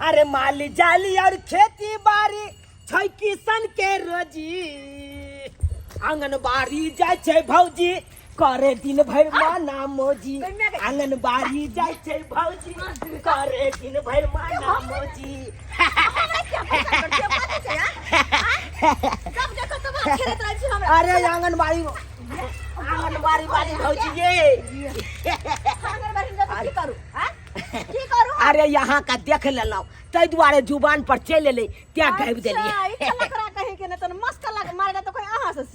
अरे माली जाली और खेती बाड़ी छै किसान के रोजी आंगनबाड़ी जाय छै भौजी करे दिन भर माना मोजी आंगनबाड़ी जाय छै भौजी करे दिन भर माना मोजी अरे आंगनबाड़ी वाली भौजी ये अरे यहाँ का देख लेलौ तै दुआरे जुबान पर चल ले क्या गायब देलिए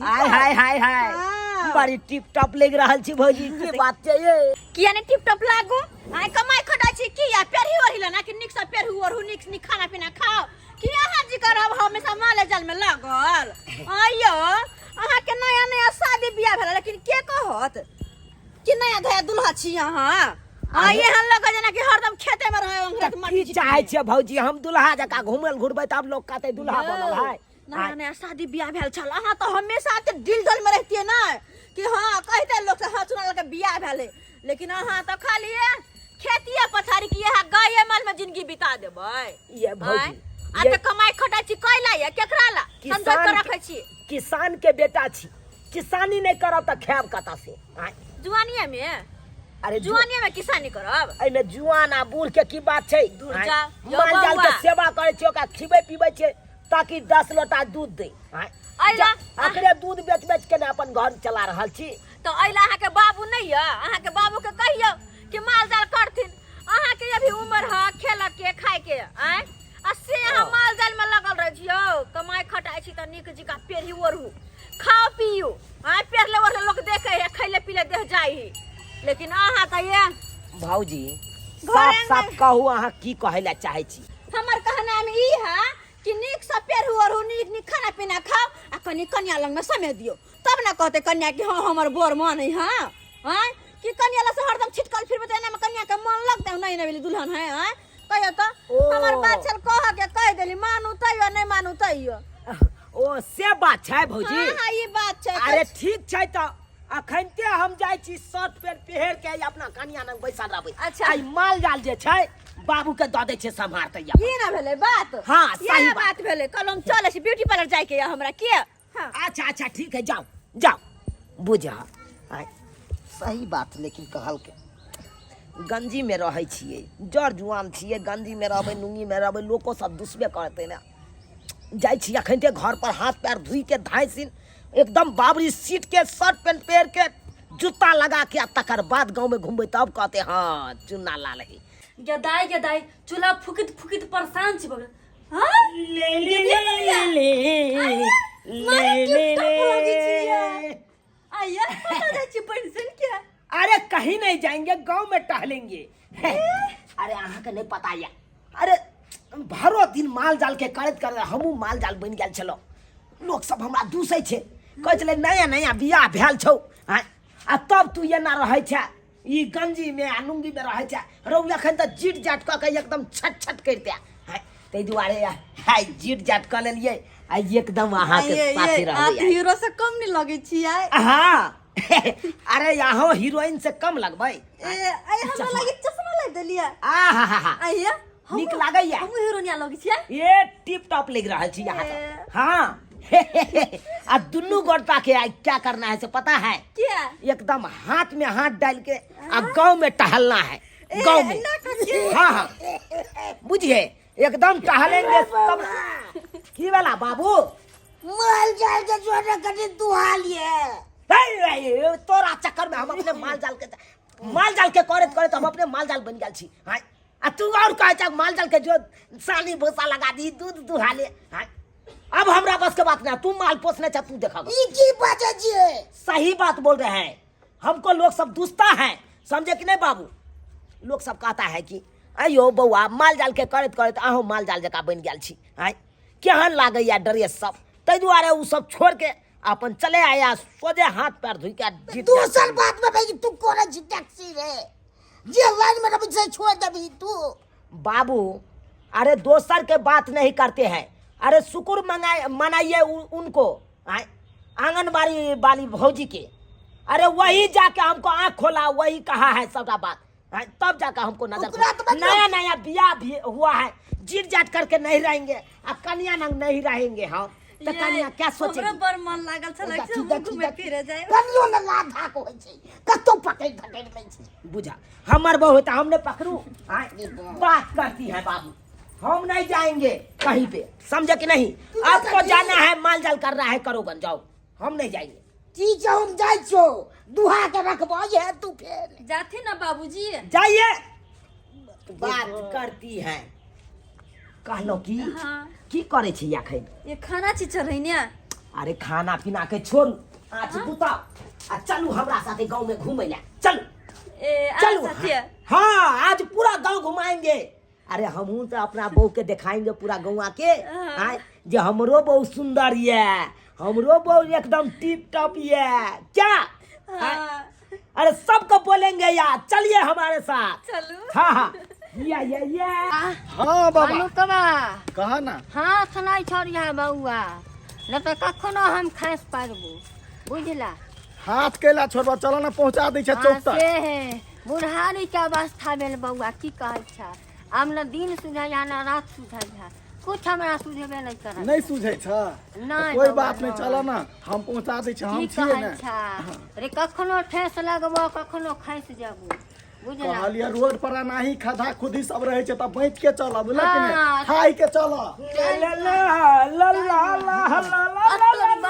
हाय हाय हाय हाय बड़ी टिप टॉप लग रहल छी भौजी की बात छै ये किया ने टिप टॉप लागू आइ कमाई खटा छी की या पेरही ओरहिला ना कि निक से पेरहु और निक निक खाना पीना खाओ कि अहाँ जी करब हमेशा माले जाल में लागल आइयो अहाँ के नया नया शादी बियाह भेल लेकिन के कहत कि नया धया दुल्हा छी अहाँ यहाँ लोग जना कि हरदम खेते में रहे की चाहे छे भौजी हम दुल्हा जका घुमल घुरबै तब लोग कहते दुल्हा बनल है नया नया शादी बियाह भेल छल अहाँ तो हमेशा के दिल दल में रहतिए ना कि हां कहते लोग से हां सुना के बियाह भेले लेकिन अहाँ तो खाली खेतिया पथारी की यहाँ गाये मल में जिंदगी बिता देबै ये भौजी आ त कमाई खटा छी कैला या केकरा ला संजोग के रखै छी किसान के बेटा छी किसानी नहीं करब त खाब कता से जुआनिया में अरे जुआनिया में किसानी करब एने जुआन आ बूढ़ के की बात छै दूर जा माल जाल के सेवा करे छै ओका खिबै पिबै छै ताकि 10 लोटा दूध दे आइला अकरे दूध बेच बेच के अपन घर चला रहल छी तो आइला अहाँ के बाबू नहीं है अहाँ के बाबू के कहियो कि माल जाल करथिन अहाँ के अभी उम्र है खेल के खाए के से यहाँ माल जाल में लगल रह छियो कमाई खटाई छी त निक जिका पेरही ओरहू खाओ पियो पेरले ओरले लोग देखे है खैले पीले देह जाई लेकिन अहाँ त ये भौजी साफ साफ कहू अहाँ की कहैला चाहे छी हमर कहना में ई है कि निक से पेरहू ओरहू निक निक खाना पीना खाओ आ कनी कन्या लंग में समय दियो तब ना कहते कन्या कि हां हमर बोर माने हां कि कन्या ला से हरदम छिटकल फिरबे त एना में कन्या के मन लगते नहीं नवेली दुल्हन है कहियो तो हमर बात चल कह के कह देली मानू तइयो नहीं मानू तइयो ओ से बात छै भौजी हां ई बात छै अरे ठीक छै त अखनते हम जाय छी शर्ट पैंट पहिर के अपना कन्या लंग बैसल रहबै अच्छा आई माल जाल जे छै बाबू के द दे छै संभारते ई ना भेले बात हां सही बात भेले कल हम चले छी ब्यूटी पार्लर जाय के हमरा के हां अच्छा अच्छा ठीक है जाओ जाओ बुझा सही बात लेकिन कहल के गंजी में रहे छिए जड़ जुआन छिए गंजी में रहबै नुंगी में रहबै लोको सब दुसबे करते ना जाय छी अखनते घर पर हाथ पैर धुई के धाइसिन एकदम बाबरी सीट के शर्ट पैंट पहन के जूता लगा के तकर बाद गांव में घूमबे तब कहते हां चुन्ना ला लही गदाई चूल्हा फुकित फुकित परेशान छी बगल हां ले ले ले ले आया पता जाय छी पेंशन क्या अरे कहीं नहीं जाएंगे गांव में टहलेंगे अरे अहाँ के नहीं पता या अरे भरो दिन माल जाल के करत कर हमू माल जाल बन गेल छलो लोग सब हमरा दूसै छे कहै छले नया नया बियाह भेल छौ आ तब तू एना रहै छै ई गंजी में आ लुंगी में रहै छै रौ एखन त जीट जाट क के एकदम छट छट करते तै दुआरे हाय जीट जाट क लेलिए आ एकदम अहाँ के साथे रहबै हीरो से कम नहीं लगे छी हां अरे यहाँ हीरोइन से कम लगबै हमरा लगे चश्मा लग देलिए आहा निक लागैया हम हीरोइनिया लगे छी ये टिप टॉप लग रहल छी यहाँ तो हां आ दुन्नू गोटा के क्या करना है से पता है क्या एकदम हाथ में हाथ डाल के आ गांव में टहलना है गांव में हां हां बुझिए एकदम टहलेंगे तब की वाला बाबू माल जाल के जोड़े कटी दुहा लिए तोरा चक्कर में हम अपने माल जाल के करत हम अपने माल जाल बन गेल छी आ तू और कहे छ माल जाल के जो सानी भूसा लगा दी दूध दुहा ले अब हमरा बस के बात नहीं तू माल पोसने छ तू देखा ई की बात है सही बात बोल रहे हैं हमको लोग सब दुस्ता है समझे कि नहीं बाबू लोग सब कहता है कि अयो बउआ माल जाल के करत अहो माल जाल जका बन गेल छी केहन लागैया ड्रेस सब तै दुआरे उ सब छोड़ के अपन चले आया सोजे हाथ पैर धुई के दूसर बात में भाई तू कोना जी टैक्सी रे जे लाइन में रबी से छोड़ दबी तू बाबू अरे दोसर के बात नहीं करते हैं अरे शुक्र मनाइए उनको आंगनबाड़ी वाली भौजी के अरे वही जाके हमको आंख खोला वही कहा है सबका बात तब जाकर हमको नजर नया नया बियाह भी हुआ है जीट जाट करके नहीं रहेंगे अब कन्या नंग नहीं रहेंगे हम तो कन्या क्या सोचेगी हमरा बड़ मन लागल छलै कि हम घूमे फिरे जाए कनियो न लाधा को होय छै कतो पकड़ लै छै बुझा हमर बहू त हमने पकड़ू बात करती है बाबू हम नहीं जाएंगे कहीं पे समझे कि नहीं आपको जाना है माल जाल कर रहा है करो बन जाओ हम नहीं जाएंगे चीज हम जाय छो दुहा के रखबो ये तू फेर जाथी ना बाबूजी जाइए बात करती है कहलो की हाँ की करे छी अखन ये खाना छी चढ़ैने अरे खाना पीना के छोड़ू आज बुताओ आ चलू हमरा साथे गांव में घूमे ला चलू ए चलू सत्य हाँ आज पूरा गांव घुमाएंगे अरे हमहू तो अपना बहू के दिखाएंगे पूरा गौवा के आय जे हमरो बहू सुंदर ये हमरो बहू एकदम टिप टॉप ये क्या अरे सबको बोलेंगे यार चलिए हमारे साथ चलू हाँ हाँ ये हाँ बाबा अनुकबा कहा ना हाथ नहीं छोड़िया बउआ न तो कखनो हम खैस पारबू बुझला हाथ केला छोड़बा चलो ना पहुंचा दै छै चौक तक से है बुढ़ारी के अवस्था में बउआ की कहै छै आब न दिन सुझैया न रात सुझैया कुछ हमरा सुझेबे नहीं कर नहीं सूझे छ नहीं कोई बाबा, बात नहीं चलो ना हम पहुंचा दै छै हम की छिए कहै ना छै रे कखनो ठेस लगबो कखनो खैस जाबू बुझला कहलिए रोड पर नाही खदा खुदी सब रहे छै त बैठ के चल बुझल कि हाँ। नहीं खाई के चल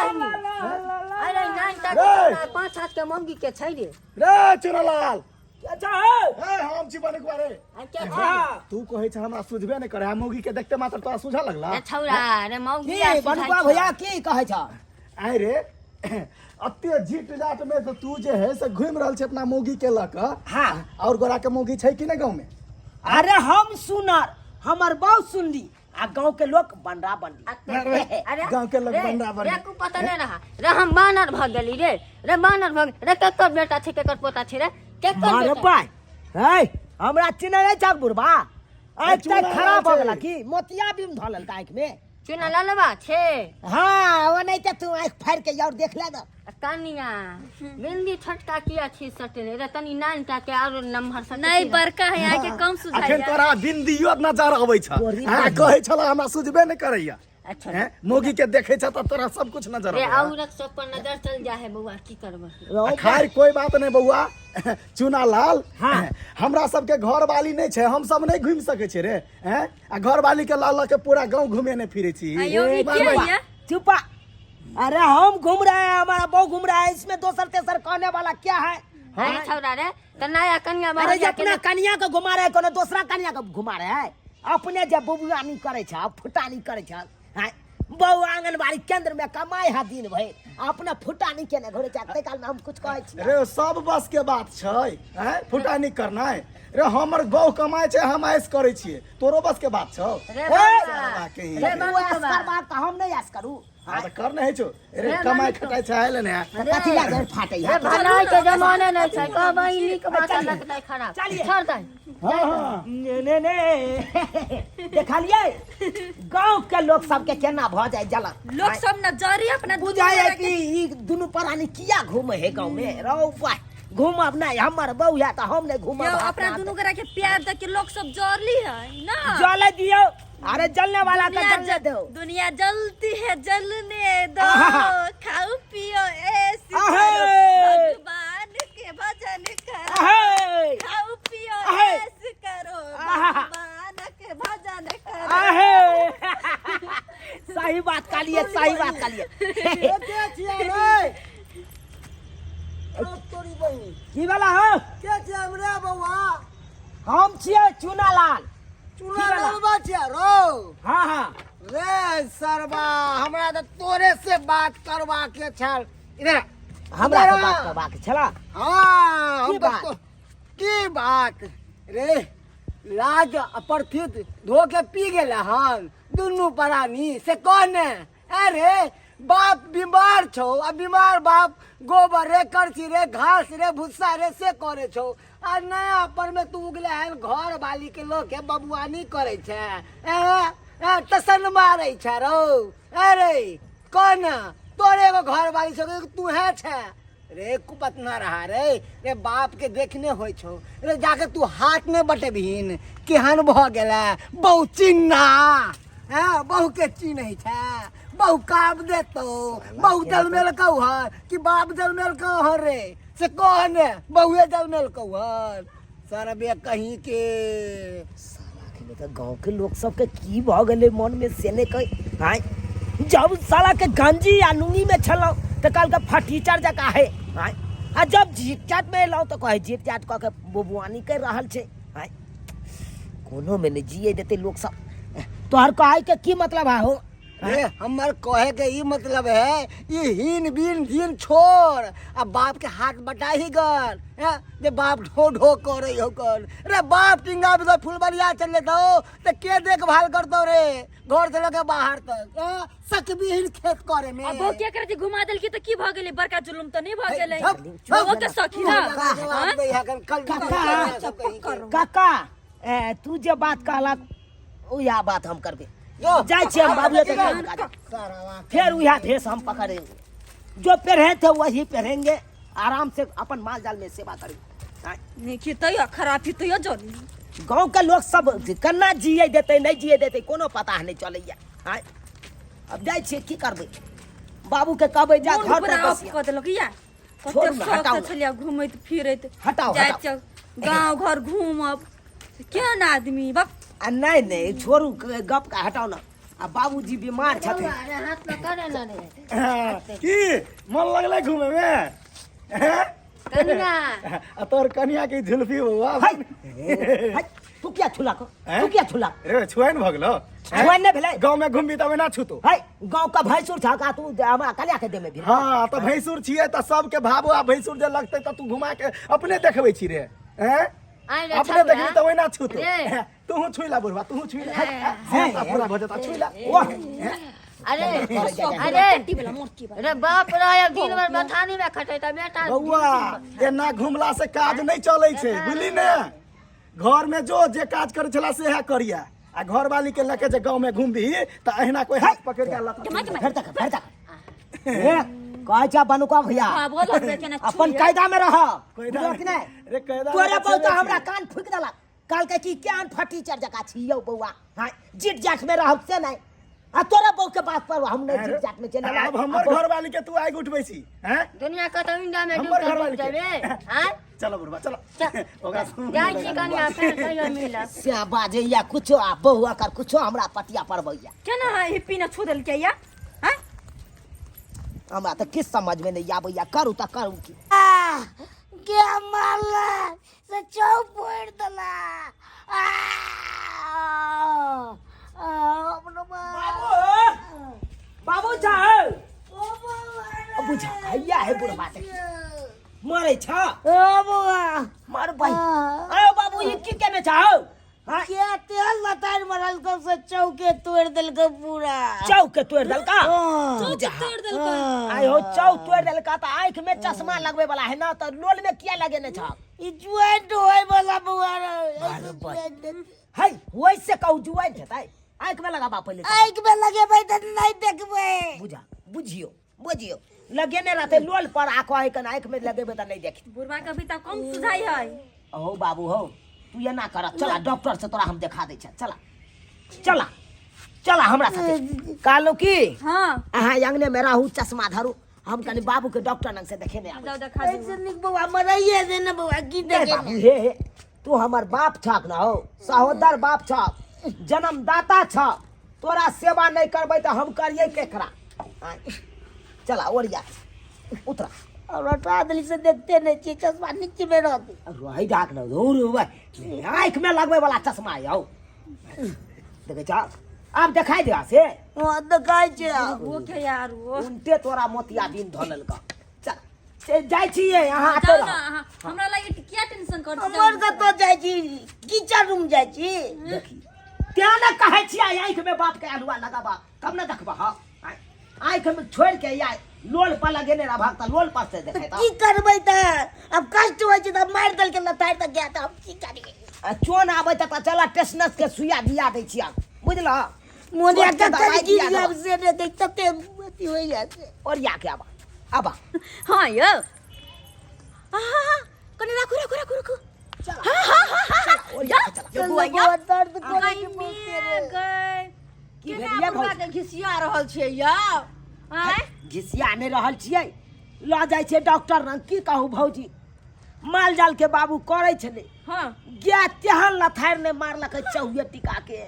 अरे नहीं तक रे। 5 हाथ के मंगी के छै रे रे चुनलाल अच्छा है ए हम छी बने बारे आ क्या छै तू कहै छ हमरा सुझबे नहीं करे मौगी के देखते मात्र तोरा सुझा लगला ए छौरा रे मौगी की बनुआ भैया की कहै छ आय रे अत्ते जीट जाट में तो तू जे है से घूम रहल छै अपना मौगी के लक हाँ और गोरा के मौगी छै कि नहीं गांव में अरे हम सुनर हमर बहुत सुनली आ गांव के लोग बनरा बनली अरे गांव के लोग बंदा बन रे को पता नहीं रहा रे हम बानर भाग गेली रे बानर भाग रे केकर बेटा छै केकर पोता छै रे केकर मारे बेटा पाय है हमरा चिन्ह नहीं छक बुढ़बा आँख चुना तक खराब हो छै। गेला की मोतिया भी धलल आँख में चुना ललवा छै हाँ वो नहीं तो तू आँख फाड़ के और देख ले ना कनिया बिंदी छटका किया छी सटले रे तनी नानटा के और नंबर सट नहीं बड़का है यहाँ के कम अखन सुझाइया तोरा बिंदियो नजर अबै छ हां कहै छला हमरा सुझबे नहीं करैया अच्छा हैं मौगी के देखे छ त तोरा सब कुछ नजर रे अबै औरत सब पर नजर चल जा है बउआ की करबो खैर कोई बात नहीं बउआ चुना लाल हाँ। हमरा सबके घर वाली नहीं छै हम सब नहीं घूम सके छै रे हैं आ घर वाली के लाल के पूरा गांव घूमे नहीं फिरे छी आयो ये क्या है ये? चुपा अरे हम घूम रहे हैं हमारा बहू घूम रहा है इसमें दोसर तेसर कहने वाला क्या है अरे छौरा रे त नया कन्या अरे बाहर जे अपना कन्या को घुमा रहे कोनो दूसरा कन्या को घुमा रहे है अपने जब बबुआ नहीं करे छ फुटा नहीं करे छ हैं बहू आंगनबाड़ी केंद्र में कमाई है दिन भर अपना फुटा नहीं केने घरे चाहते काल में हम कुछ कहै छी रे सब बस के बात छै हैं फुटा नहीं करना है रे हमर बहू कमाए छै हम ऐस करे छिए तोरो बस के बात छौ रे साला कहीं। रे तू ऐस कर बात तो हम नहीं ऐस करू हाँ तो कर नहीं छो रे कमाए खटाई छै आइले ने कथी ला घर फाटै रे है भलाई के जमाने नहीं छै कहबै नीक बात लगतै खराब चलिए। छोड़ दे हां हां ने देखलिए गांव के लोग सब के केना भ जाय जलन लोग सब न जरी अपना बुझाय है कि ई दुनु प्राणी किया घूमे है गांव में रहो भाई घूमब नहीं हमर बहू है तो हम नहीं घूमब यो अपना दोनों करा के प्यार दे के लोग सब जरली है ना जले दियो अरे जलने वाला का जलने दो दुनिया जलती है जलने दो आहा। खाओ पियो ऐसी आहे। करो भगवान के भजन करो आहे खाओ पियो आहे। ऐसी करो आहा। भगवान के भजन करो आहे सही बात का लिए सही बात का लिए की वाला हो के छै हमरे बउआ हम छिए चुनालाल चूल्हा ललबा छै रो हाँ हाँ रे सरबा हमरा त तोरे से बात करबा के छल इधर हमरा से बात करबाक छला हां की बात? की बात रे लाज अप्रथित धो के पी गेले हन दुनू प्राणी से कहने अरे बाप बीमार छौ आ बीमार बाप गोबर रे करछी रे घास रे भूसा रे से करे छौ आ नया पर में तू उगले हन घर वाली के लोग के बबुआनी करे छै तसन मारे छै रो अरे कौन तोरे एगो घर वाली छौ तू है छै रे कुपत ना रहा रे बाप के देखने होय छौ रे जाके तू हाथ में बटेबहिन केहन भ गेला बहु चिन्ना हां बहु के चिन्ह छै बहु काब देतो बहु जलमेल कहू हर कि बाप जलमेल कहू हर रे से कहने बहुए जलमेल कहू हर सरबे कहीं के साला के तो गांव के लोग सब के की भ गेले मन में से ने कह हाय जब साला के गंजी या नुंगी में छलो तो कल का फटीचर जका है हाय आ जब जीत जाट में लाओ तो कहे जीत जाट कह के बबुआनी कर रहल छे हाय कोनो में ने जिए देते लोग सब तोहर कहे के की मतलब है हो अरे हमर कहे के ई मतलब है ये हीन बीन जीन छोड़ अब बाप के हाथ बटा ही कर जे बाप ढो ढो करे हो कर रे बाप टिंगा भी तो फुलबरिया चले दो तो के देखभाल करतो रे घर से लेके बाहर तक सकबीन खेत करे में अब क्या करे जे घुमा देल की तो की भ गेलै बड़का जुलुम तो नहीं भ गेलै छप, वो के सखी ना काका तू जे बात कहला ओ या बात हम करबे जाय छे हम बाबू के काम करे फिर उहा भेष हम पकड़ेंगे जो पहने थे वही पहनेंगे आराम से अपन माल जाल में सेवा करेंगे नहीं की तो खराबी तो यो जल गांव के लोग सब कन्ना जिए देते नहीं जिए देते कोनो पता नहीं चलैया हाय अब जाय छे की करबे बाबू के कहबे जा घर पर बस क देलक या छोड़ कते ना, शौक हटाओ से छलिया घुमैत फिरैत हटाओ, जाय हटाओ। गांव घर घूमब केहन आदमी बक आ नहीं छोड़ू गप का हटाओ ना आ बाबूजी बीमार छथिन अरे हाथ में करे ना रे की मन लगले घूमे में हैं? कन्या आ तोर कनिया की झुलफी हुआ हाय हाय तू क्या छुला को तू क्या छुला रे छुआइन भ गेलो छुआइन नहीं भेलै गांव में घूमबी तबे ना छूतो हाय गांव का भैंसुर था का तू हमरा कलिया के दे में भी हाँ तो भैंसुर छिए तो सबके भाबो आ भैंसुर जे लगते तो तू घुमा के अपने देखबै छी रे हैं आई रे अपने देखबी तबे ना छूतो रे। तू छुइला बुढ़वा तू छुइला हैं, पूरा भजता छुइला वाह अरे अरे टीबला मोटकी बा अरे बाप रे दिन भर बथानी में खटे त बेटा बउआ एना घुमला से काज नहीं चलै छै बुझली ने घर में जो जे काज करे छला से है करिया आ घर वाली के लेके जे गांव में घूमबी त अहिना कोई हाथ पकड़ के लत फिर तक कह जा बनुका भैया हां बोल रे केना अपन कायदा में रह कायदा बुझलक नै रे कायदा तोरे बहुत हमरा कान फूक देलक काल के की कान फटी चर जका छियौ बउआ हां जिट जाट में रहब से नहीं आ तोरे बहु के बात पर हम नहीं जिट जाट में चले अब हमर घर वाली के तू आइ उठबै छी हैं दुनिया का तो इंडिया में हमर घर डूब वाली जाबे के हां चलो बुढ़वा चलो ओकरा सुन जाय छी कन्या फिर कहियो मिलब से बाजे या कुछो आ बहुआ कर कुछो हमरा पटिया परबैया केना है हिप्पी न छू देल के या हैं हमरा तो किस समझ में नहीं आबैया करू त करू की के मारला से चौक फोड़ दला बाबू जाओ बुझा भैया है बुढ़वा से मरे छ मर भाई आयो बाबू ये की कहने चाहो हां ये तेल लतार मरल को से चौके तोड़ देल को पूरा चौक के तोड़ देल का चौक तोड़ देल का आयो चौक तोड़ देल का त आंख में चश्मा लगवे वाला है ना तो लोल में क्या लगेने छ ई ज्वाइंट होय वाला बुआ है वैसे कहू जुआई देतै आंख में लगाबा पहले आंख में लगे भाई त नहीं देखबे बुझा बुझियो लगेने रहते लोल पर आंख आंख में लगेबे त नहीं देखी बुढ़वा के भी त कम सुझाई है ओ बाबू हो तू ये ना कर चला डॉक्टर से तोरा हम दिखा दे चला चला हमरा साथे कालो की हां अहाँ अंगने में रहू चश्मा धरू हम कनी बाबू के डॉक्टर नंग से देखे ने आबे जाओ देखा दे ऐसे निक बुआ मरइए दे ना बुआ की ए देखे बाबू हे तू हमर बाप छक ना हो सहोदर बाप छक जन्मदाता छ तोरा सेवा नहीं करबै त हम करिए केकरा चला ओरिया उतरा और हटा दिली से देखते नहीं छी चश्मा नीचे में रहती रही डाक न दूर आंख में लगवे वाला चश्मा है हो देखे जा अब दिखाई दे से हां दिखाई छे वो के यार वो उनते तोरा मोतिया दिन धलल का चल से जाय छिए यहां आते जाओ ना रह अहाँ, हमरा लागि क्या टेंशन कर हमर का तो जाय छी किचन रूम जाय छी देखी त्या न कहे छिए आंख में बाप के अलुआ लगाबा तब न देखबा हां आंख में छोड़ के या लोल पर लगेने रह भागता लोल पर से देखे की करबै त अब कष्ट होय छै त मार दल के लतार त गया त हम की करिए चोन आबै त चला टेस्नस के सुइया दिया दै छिया बुझला मोदिया चोट के का दवाई कर की दिया जब से रे देख तते अति होय जाते और या के आबा हां यो हां कने राखू राखू राखू राखू और या चला चल बउआ दर्द करे आई के में गए की केना भेलिया बुआ के घिसिया रहल छियै यौ आय घिसिया नहि रहल छियै लऽ जाइ छै डॉक्टर लग की कहू भौजी माल जाल के बाबू करे छले हां गाय तेहन लथार ने मारलक चौहिए टिका के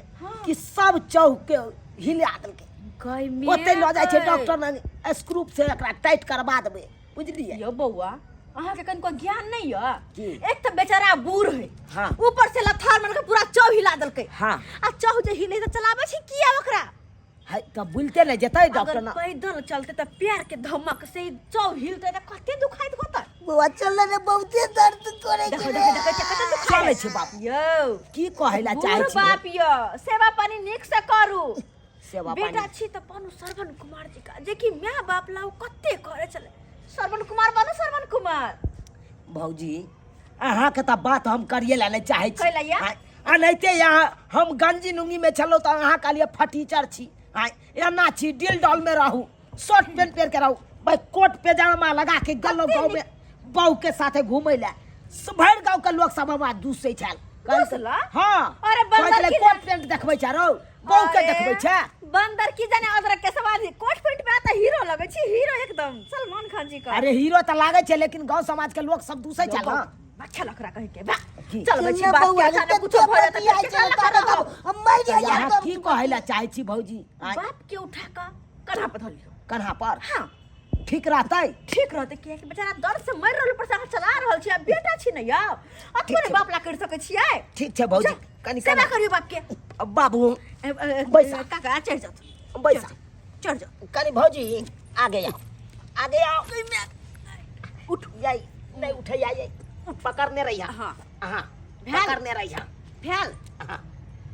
कि सब चौह के हिला देलकै गई में ओते लऽ जाइ छै डॉक्टर लग स्क्रू से एकरा टाइट करबा देबै बुझलियै यो बउआ अहाँ के कनको ज्ञान नहीं है की? एक तो बेचारा बूढ़ है हाँ। ऊपर से लथार मन के पूरा चौ हिला देलकै हाँ। आ चौ जे हिले त चलाबै छी किया ओकरा है त बुलते नहि जेतै डॉक्टर अगर ना पैदल चलते त पैर के धमक से ही चौ हिलते त कते दुखाइत होतै बउआ चल रे बहुते दर्द करे देखो के देखो देखो कते दुखाइ चलै छै बाप यौ की कहैला चाहै बूढ़ छी बाप यो सेवा पानी नीक से करू सेवा बेटा पानी छी त पनु श्रवण कुमार जी का जे कि माय बाप लाउ कते करे चले श्रवण कुमार बनो श्रवण कुमार भौजी अहाँके तऽ बात हम करिए ला नहि चाहै छी कैला या? अनैते यहाँ हम गंजी नुंगी में छलौ तऽ अहाँ कहलिए फटीचर छी आय एना छी डिल डॉल में रहू शर्ट पेंट पहिर के रहू भाई कोट पैजामा लगा के गेलौ गांव में बहू के साथे घूमै ला भरि गांव के लोग सब हमरा दूसै छल दूसला? हां अरे बंदर की कोट पेंट देखबै छ रौ बहू के देखबै छ बंदर की जाने अदरक के सवाल कोट पेंट पे आता हीरो लगे छी हीरो एकदम सलमान खान जी का अरे हीरो तऽ लागै छै लेकिन गांव समाज के लोग सब दूसै छल ना अच्छा लखरा कह के बा की? चल बच्ची चल बात बउआ, के अचानक कते कुछो भऽ जाता पतिया फिर चल केना तारे लखरा बाबू, हम मर जाइए अहाँ एकदम। की कहैला चाहै छी भौजी आय बाप के उठा का कन्हा पे धलियो कन्हा पर हां ठीक रहतै ठीक रहते कि बेचारा दर्द से मर रहल पर से अहाँ चला रहल छी आ बेटा छी न यौ अतने बाप ला कर सकै छियै ठीक छै भौजी चल, कनी सेवा कना करियो बाप के बाबू बैसा। काका चढ़ जाओ बैसा चढ़ जाओ कनी भौजी आगे आओ उठ जाई नहीं उठे जाई पकड़ने रहिया हां हां भेल। पकड़ने रहिया भेल हां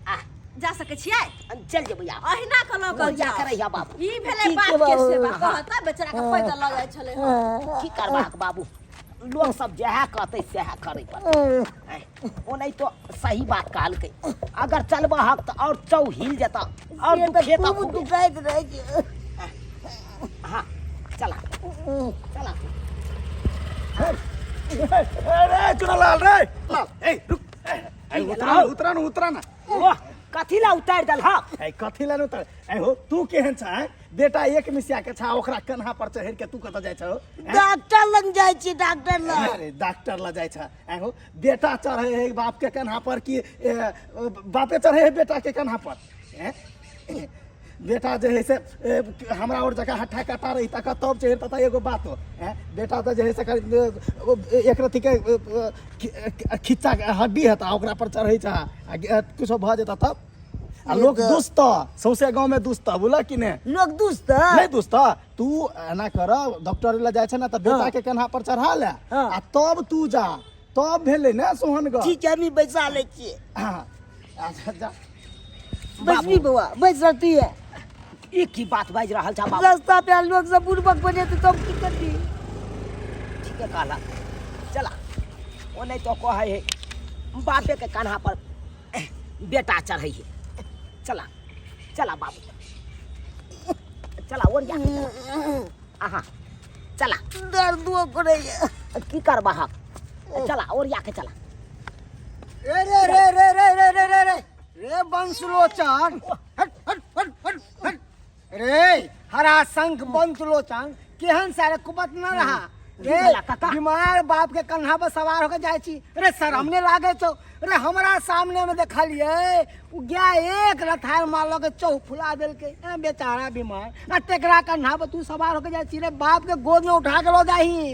आ जा सकै छियै चल जेबै आ अहिना के लऽ कऽ जा जाओ के रहिया बाबू ई भेलै ठीक बाप छै के बाबू। सेवा हाँ। कहता बेचारा के पैदल लऽ जाइ छलै हँ। की करबाक बाबू लोग सब जहाँ कहते सह करे पड़तै ओ नहीं तो सही बात कहलकै अगर चलबा हक तो और चौ हिल जता और ये दुखे तो खूब दुखाइत रहे छै। हाँ चला चला अरे चुनालाल रे लाल ए रुक ए उतरा ना ओह कथी ला उतार दल हा ए कथी ला उतर ए हो तू केहन छ बेटा एक मिसिया के छा ओकरा कन्हा पर चढ़ के तू कत जाय छ डॉक्टर लग जाइ छी डॉक्टर लग। अरे डॉक्टर ला जाय छ ए हो बेटा चढ़े है बाप के कन्हा पर कि बापे चढ़े है बेटा के कन्हा पर बेटा जे है से हमरा और जगह हट्ठा कटा रही तक तब चढ़ता था एगो बात हो बेटा तो जे है से एक रति के खिच्चा हड्डी है ओकरा पर चढ़े छ कुछो भ जेता तब आ लोग दुस्त सौसे गांव में दुस्त बोला कि ने लोग दुस्त नहीं दुस्त तू एना कर डॉक्टर ला जाय छ ना त बेटा के कन्हा पर चढ़ा ले आ तब तू जा तब भेले ना सोहनगा ठीक है, हम बैसा ले छियै। हाँ अच्छा जा बैसबी बउआ बैस रहती है। एक की बात बाज रहल छ बाबू रास्ता पे लोग सब बुड़बक बने तो तब की करती। ठीक है कहला चला ओ नहीं तो कहे है बापे के कान्हा पर बेटा चढ़े है चला चला बाबू चला और जा आहा चला दर्दो करे की करबा हक चला और जाके चला रे रे रे रे रे रे रे रे रे रे बंसलोचन हट हट हट हट हट रे हरा शंख बंसलोचन केहन सारे कुबत न रहा रे भला काका। बीमार बाप के कन्हा पर सवार होकर जाय छी रे सर हमने लागे छौ रे हमरा सामने में देखलिए उ गया एक रथार मारलो के चौ फुला देलके ए बेचारा बीमार आ तेकरा कन्हा पर तू सवार होकर जाय छी रे बाप के गोद में उठा के लो जाही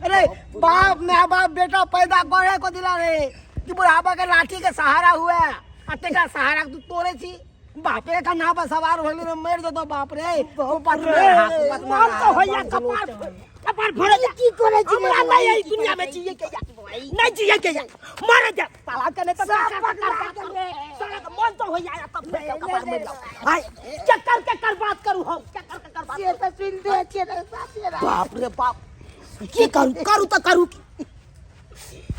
अरे बाप माँ बाप बेटा पैदा करे को दिला रे कि बुढ़ापा के लाठी के सहारा हुआ आ तेकरा सहारा तू तोड़े छी बापे का नाव पर सवार होले रे मर दो बाप रे मन तो होया कपार फोड़े जा की करे छी हमरा नहीं है दुनिया में जिए के जा नहीं जिए के जा मर जा साला कने तो साला का मन तो होया तब फिर कपार में लो हाय चक्कर बात करू हम चक्कर बात ये तो सुन दे छे रे साथे रे बाप रे बाप की करू तो करू की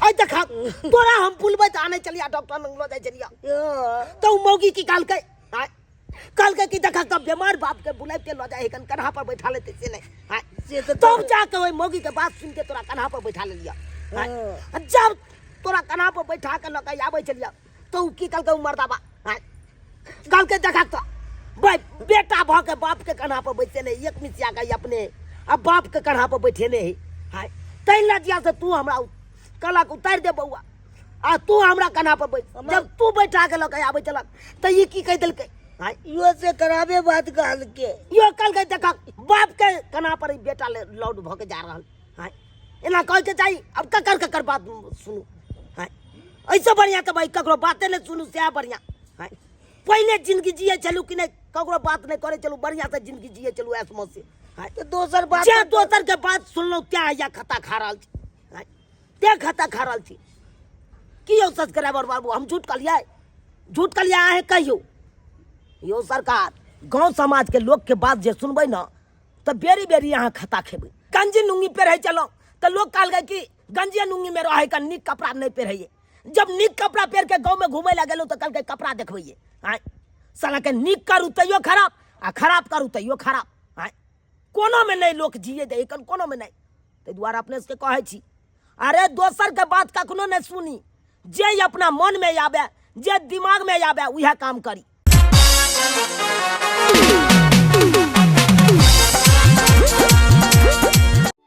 आई देखा तोरा हम पुलबे त आने चलिया डॉक्टर लंग लो जाय चलिया तो मौगी की काल के कल के की देखा तब बीमार बाप के बुलाए के लो जाए कन्हा पर बैठा लेते से नहीं से तो तब जाके ओई मौगी के बात सुन के तोरा कन्हा पर बैठा ले लिया हाँ? जब तोरा कना पर बैठा के लके आबै चलिया तो उ की कलके मरदा बा कल के देखा तो भाई बेटा भ के बाप के कन्हा पर बैठे नहीं एक मिसिया गई अपने अब बाप के कन्हा पर बैठे नहीं हाय तै लजिया से तू हमरा कला को उतार दे बउआ आ तू हमरा कन्हा पर बैठ जब तू बैठा के लके आबै चलक त ई की कह देलकै हाय यो से कराबे बात कहल के यो कल के देखा बाप के कन्हा पर ई बेटा ले लौट भ के जा रहल हाय एना कह के चाहिए अब ककर बात सुनू हाय ऐसे बढ़िया तो भाई ककरो बातें नहीं सुनू से बढ़िया हाय पहले जिंदगी जिए चलू कि नहीं ककरो बात नहीं करे चलू बढ़िया से जिंदगी जिए चलू ऐसमो से हाय तो दोसर बात जे दोसर के बात सुनलो क्या या खता खा रहल छी हाय ते खता खा रहल छी की यो सब्सक्राइबर बाबू हम झूठ कलिया है कहियो यो सरकार गांव समाज के लोग के बात जे सुनबै ना तो बेरी बेरी यहाँ खता खेबै गंजी लुंगी पे रह चलो तो लोग कहल गए कि गंजी लुंगी में रहे का निक कपड़ा नहीं पहनिए जब निक कपड़ा पहन के गांव में घूमे लगे तो कल के कपड़ा देखबैये आय साला के निक करू तैयो खराब आ खराब करू तैयो खराब आय कोनो में नहीं लोग जिए दे कोनो में नहीं ते द्वारा अपने से कहे छी अरे दोसर के बात कखनो नहीं सुनी जे अपना मन में आवे जे दिमाग में आवे उहे काम करी